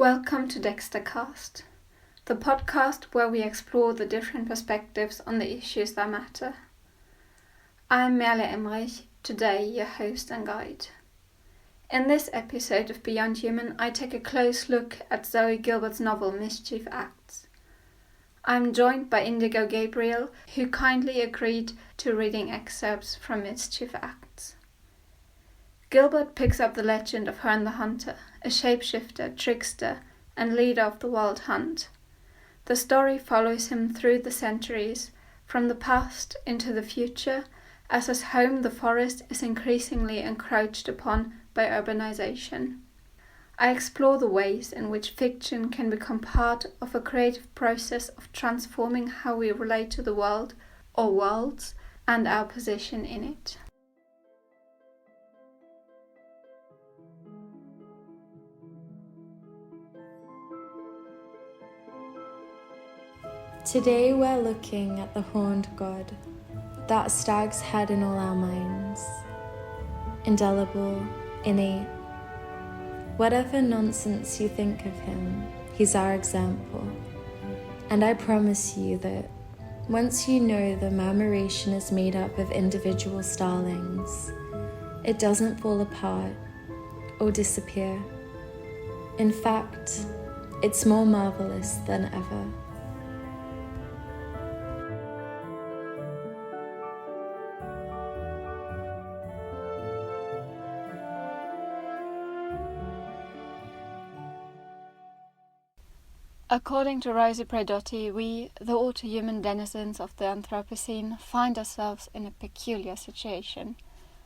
Welcome to Dextercast, the podcast where we explore the different perspectives on the issues that matter. I'm Merle Emmerich, today your host and guide. In this episode of Beyond Human, I take a close look at Zoe Gilbert's novel Mischief Acts. I'm joined by Indigo Gabriel, who kindly agreed to reading excerpts from Mischief Acts. Gilbert picks up the legend of Herne the Hunter, a shapeshifter, trickster, and leader of the wild hunt. The story follows him through the centuries, from the past into the future, as his home, the forest, is increasingly encroached upon by urbanization. I explore the ways in which fiction can become part of a creative process of transforming how we relate to the world, or worlds, and our position in it. Today we're looking at the horned god, that stag's head in all our minds. Indelible, innate. Whatever nonsense you think of him, he's our example. And I promise you that once you know the marmoration is made up of individual starlings, it doesn't fall apart or disappear. In fact, it's more marvelous than ever. According to Rosi Braidotti, we, the auto-human denizens of the Anthropocene, find ourselves in a peculiar situation.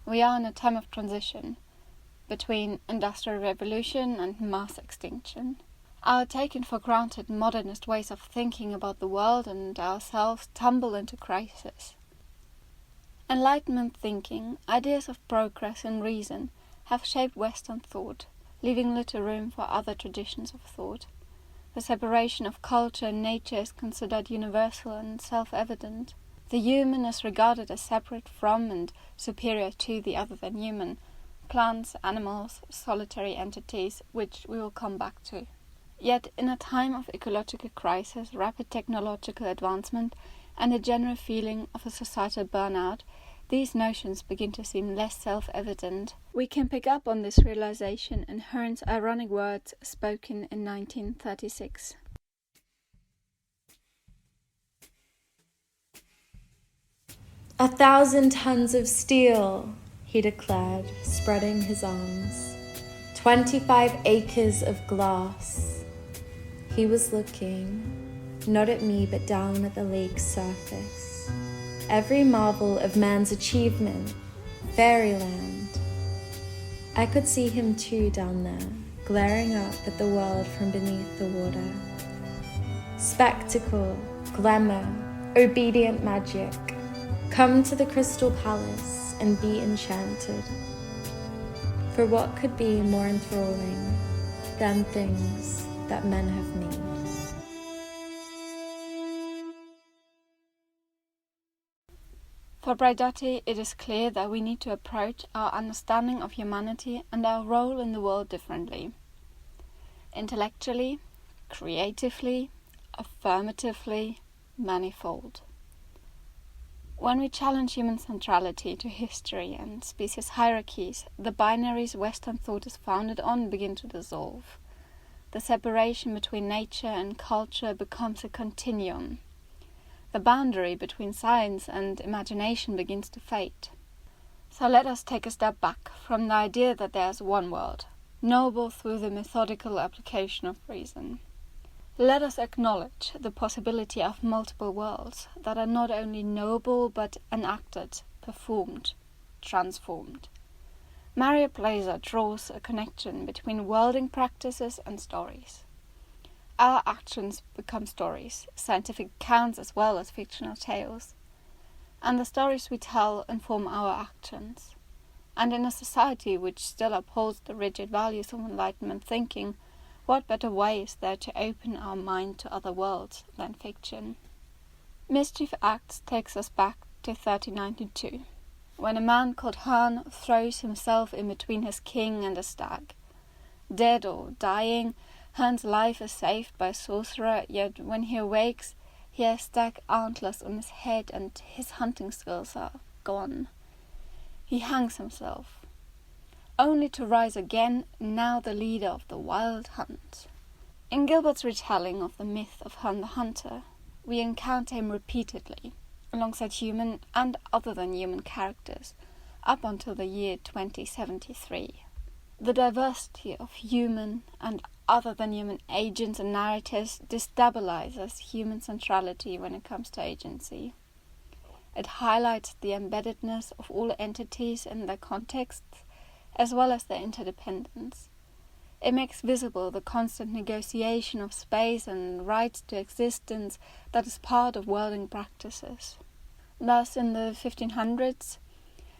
We are in a time of transition between industrial revolution and mass extinction. Our taken for granted modernist ways of thinking about the world and ourselves tumble into crisis. Enlightenment thinking, ideas of progress and reason, have shaped Western thought, leaving little room for other traditions of thought. The separation of culture and nature is considered universal and self-evident. The human is regarded as separate from and superior to the other than human, plants, animals, solitary entities, which we will come back to. Yet, in a time of ecological crisis, rapid technological advancement, and a general feeling of a societal burnout, these notions begin to seem less self-evident. We can pick up on this realization in Herne's ironic words spoken in 1936. "1,000 tons of steel," he declared, spreading his arms. 25 acres of glass. He was looking, not at me but down at the lake's surface. Every marvel of man's achievement, fairyland. I could see him too down there, glaring up at the world from beneath the water. Spectacle, glamour, obedient magic. Come to the Crystal Palace and be enchanted. For what could be more enthralling than things that men have made? For Braidotti, it is clear that we need to approach our understanding of humanity and our role in the world differently. Intellectually, creatively, affirmatively, manifold. When we challenge human centrality to history and species hierarchies, the binaries Western thought is founded on begin to dissolve. The separation between nature and culture becomes a continuum. The boundary between science and imagination begins to fade. So let us take a step back from the idea that there is one world, knowable through the methodical application of reason. Let us acknowledge the possibility of multiple worlds that are not only knowable but enacted, performed, transformed. Maria Blaser draws a connection between worlding practices and stories. Our actions become stories, scientific accounts as well as fictional tales. And the stories we tell inform our actions. And in a society which still upholds the rigid values of Enlightenment thinking, what better way is there to open our mind to other worlds than fiction? Mischief Acts takes us back to 1392, when a man called Herne throws himself in between his king and a stag. Dead or dying, Herne's life is saved by a sorcerer, yet when he awakes, he has stag antlers on his head and his hunting skills are gone. He hangs himself, only to rise again, now the leader of the wild hunt. In Gilbert's retelling of the myth of Herne the Hunter, we encounter him repeatedly, alongside human and other than human characters, up until the year 2073. The diversity of human and other than human agents and narratives destabilizes human centrality when it comes to agency. It highlights the embeddedness of all entities in their contexts, as well as their interdependence. It makes visible the constant negotiation of space and rights to existence that is part of worlding practices. Thus, in the 1500s,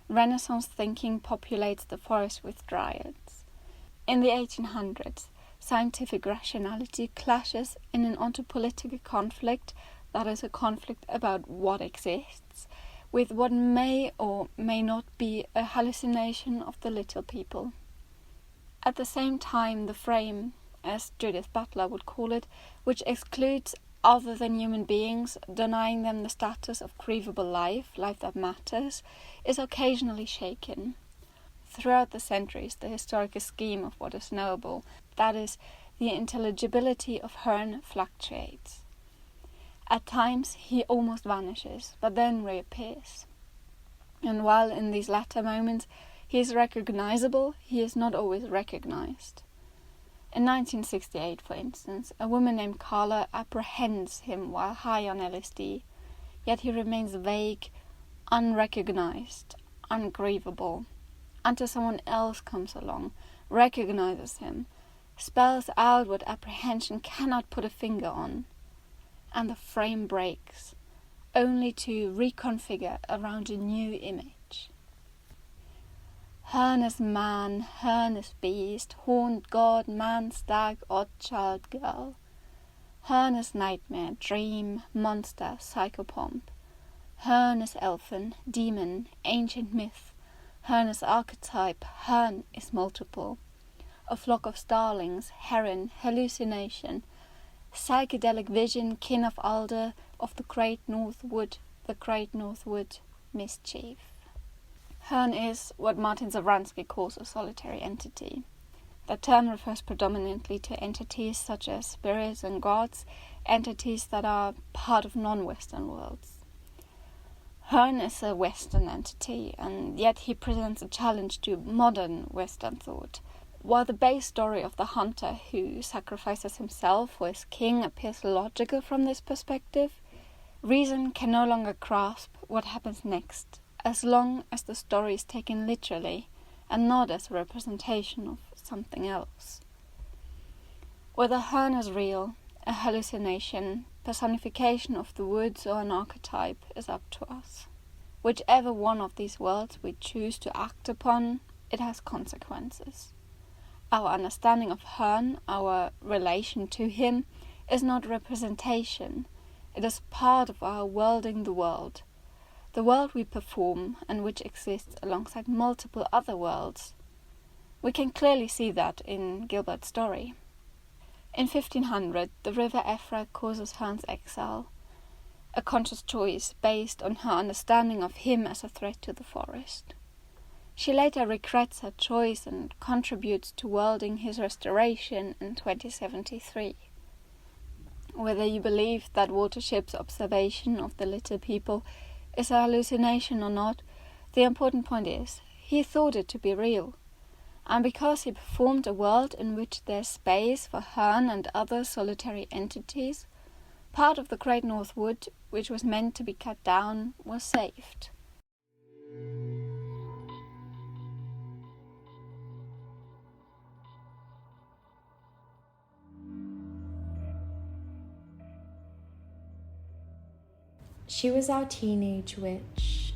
Renaissance thinking populates the forest with dryads. In the 1800s, scientific rationality clashes in an ontopolitical conflict, that is a conflict about what exists, with what may or may not be a hallucination of the little people. At the same time, the frame, as Judith Butler would call it, which excludes other than human beings, denying them the status of grievable life that matters, is occasionally shaken. Throughout the centuries, the historical scheme of what is knowable, that is, the intelligibility of Herne, fluctuates. At times he almost vanishes, but then reappears. And while in these latter moments he is recognizable, he is not always recognized. In 1968, for instance, a woman named Carla apprehends him while high on LSD, yet he remains vague, unrecognized, ungrievable, until someone else comes along, recognizes him, spells out what apprehension cannot put a finger on, and the frame breaks, only to reconfigure around a new image. Herne is man, Herne is beast, horned god, man, stag, odd child, girl. Herne is nightmare, dream, monster, psychopomp. Herne is elfin, demon, ancient myth. Herne is archetype, Herne is multiple. A flock of starlings, heron, hallucination, psychedelic vision, kin of alder, of the great north wood, mischief. Herne is what Martin Zawransky calls a solitary entity. That term refers predominantly to entities such as spirits and gods, entities that are part of non-Western worlds. Herne is a Western entity, and yet he presents a challenge to modern Western thought. While the base story of the hunter who sacrifices himself for his king appears logical from this perspective, reason can no longer grasp what happens next, as long as the story is taken literally and not as a representation of something else. Whether Herne is real, a hallucination, personification of the woods, or an archetype is up to us. Whichever one of these worlds we choose to act upon, it has consequences. Our understanding of Herne, our relation to him, is not representation. It is part of our worlding the world we perform and which exists alongside multiple other worlds. We can clearly see that in Gilbert's story. In 1500, the river Ephra causes Herne's exile, a conscious choice based on her understanding of him as a threat to the forest. She later regrets her choice and contributes to worlding his restoration in 2073. Whether you believe that Watership's observation of the little people is a hallucination or not, the important point is, he thought it to be real. And because he performed a world in which there's space for Herne and other solitary entities, part of the Great North Wood, which was meant to be cut down, was saved. She was our teenage witch.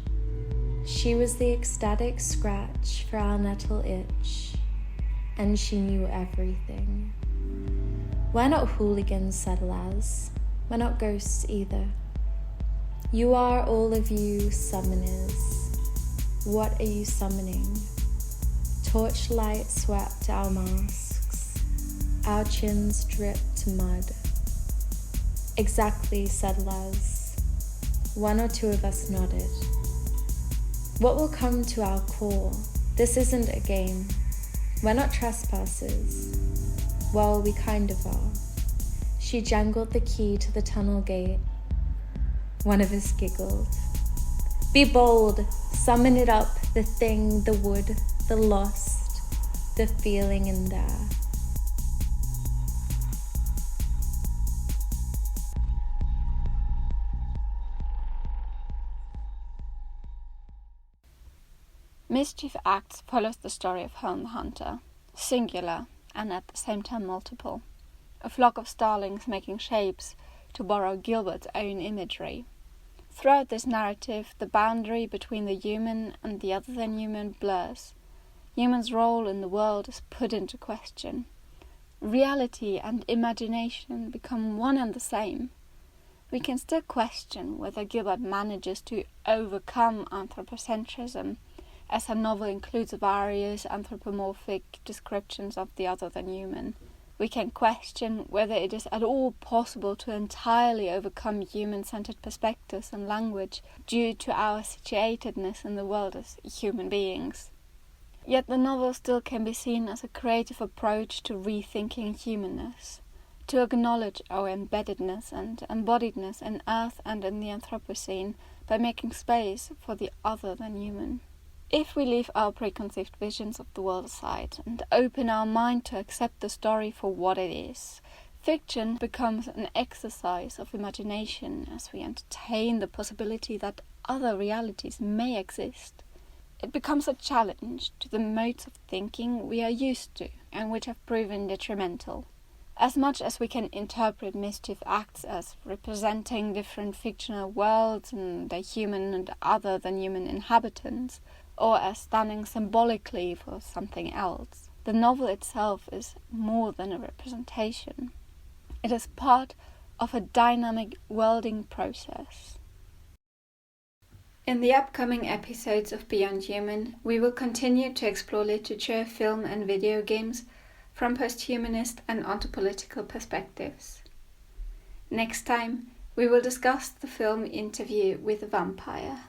She was the ecstatic scratch for our nettle itch, and she knew everything. We're not hooligans, settlers. We're not ghosts either. You are, all of you, summoners. What are you summoning? Torchlight swept our masks, our chins drip to mud. Exactly, said Les. One or two of us nodded. What will come to our core? This isn't a game. We're not trespassers. Well, we kind of are. She jangled the key to the tunnel gate. One of us giggled. Be bold. Summon it up, the thing, the wood, the lost, the feeling in there. Mischief Acts follows the story of Herne the Hunter, singular and at the same time multiple. A flock of starlings making shapes, to borrow Gilbert's own imagery. Throughout this narrative, the boundary between the human and the other than human blurs. Human's role in the world is put into question. Reality and imagination become one and the same. We can still question whether Gilbert manages to overcome anthropocentrism, as her novel includes various anthropomorphic descriptions of the other than human. We can question whether it is at all possible to entirely overcome human-centered perspectives and language due to our situatedness in the world as human beings. Yet the novel still can be seen as a creative approach to rethinking humanness, to acknowledge our embeddedness and embodiedness in Earth and in the Anthropocene by making space for the other than human. If we leave our preconceived visions of the world aside and open our mind to accept the story for what it is, fiction becomes an exercise of imagination as we entertain the possibility that other realities may exist. It becomes a challenge to the modes of thinking we are used to and which have proven detrimental. As much as we can interpret Mischief Acts as representing different fictional worlds and their human and other than human inhabitants, or as standing symbolically for something else, the novel itself is more than a representation. It is part of a dynamic worlding process. In the upcoming episodes of Beyond Human, we will continue to explore literature, film and video games from posthumanist and ontopolitical perspectives. Next time, we will discuss the film Interview with a Vampire.